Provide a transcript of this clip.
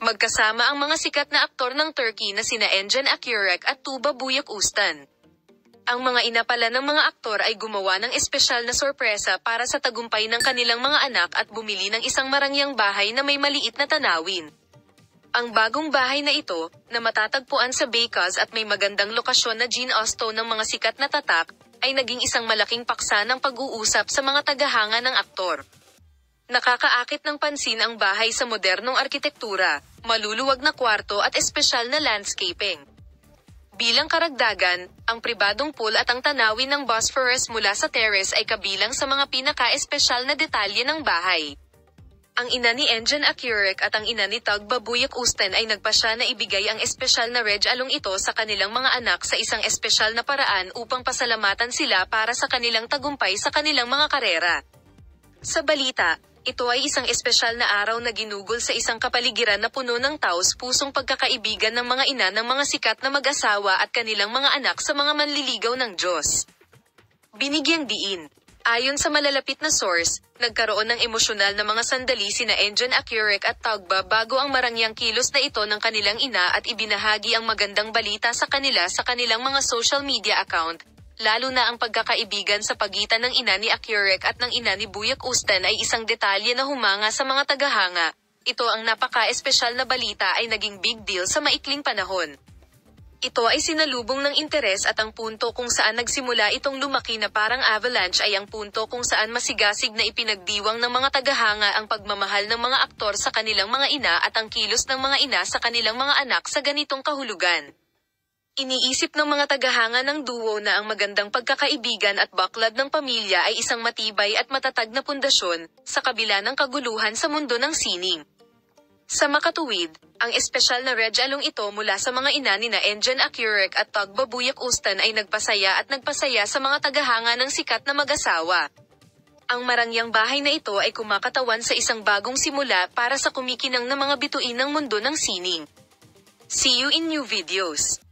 Magkasama ang mga sikat na aktor ng Turkey na sina Engin Akyurek at Tuba Büyüküstün. Ang mga ina pala ng mga aktor ay gumawa ng espesyal na sorpresa para sa tagumpay ng kanilang mga anak at bumili ng isang marangyang bahay na may maliit na tanawin. Ang bagong bahay na ito, na matatagpuan sa Beykoz at may magandang lokasyon na Gene-Osto ng mga sikat na tatak, ay naging isang malaking paksa ng pag-uusap sa mga tagahanga ng aktor. Nakakaakit ng pansin ang bahay sa modernong arkitektura, maluluwag na kwarto at espesyal na landscaping. Bilang karagdagan, ang pribadong pool at ang tanawin ng Bosphorus mula sa terrace ay kabilang sa mga pinaka-espesyal na detalye ng bahay. Ang ina ni Engin Akyurek at ang ina ni Tuba Büyüküstün ay nagpasya na ibigay ang espesyal na regalong ito sa kanilang mga anak sa isang espesyal na paraan upang pasalamatan sila para sa kanilang tagumpay sa kanilang mga karera. Sa balita, ito ay isang espesyal na araw na ginugol sa isang kapaligiran na puno ng taos-pusong pagkakaibigan ng mga ina ng mga sikat na mag-asawa at kanilang mga anak sa mga manliligaw ng Diyos. Binigyang diin. Ayon sa malalapit na source, nagkaroon ng emosyonal na mga sandali sina Engin Akyurek at Tuba bago ang marangyang kilos na ito ng kanilang ina at ibinahagi ang magandang balita sa kanila sa kanilang mga social media account, lalo na ang pagkakaibigan sa pagitan ng ina ni Akyurek at ng ina ni Büyüküstün ay isang detalye na humanga sa mga tagahanga. Ito ang napaka-espesyal na balita ay naging big deal sa maikling panahon. Ito ay sinalubong ng interes at ang punto kung saan nagsimula itong lumaki na parang avalanche ay ang punto kung saan masigasig na ipinagdiwang ng mga tagahanga ang pagmamahal ng mga aktor sa kanilang mga ina at ang kilos ng mga ina sa kanilang mga anak sa ganitong kahulugan. Iniisip ng mga tagahanga ng duo na ang magandang pagkakaibigan at baklad ng pamilya ay isang matibay at matatag na pundasyon, sa kabila ng kaguluhan sa mundo ng sining. Sa makatuwid, ang espesyal na regalong ito mula sa mga ina nina Engin Akyurek at Tuba Büyüküstün ay nagpasaya sa mga tagahanga ng sikat na mag-asawa. Ang marangyang bahay na ito ay kumakatawan sa isang bagong simula para sa kumikinang na mga bituin ng mundo ng sining. See you in new videos.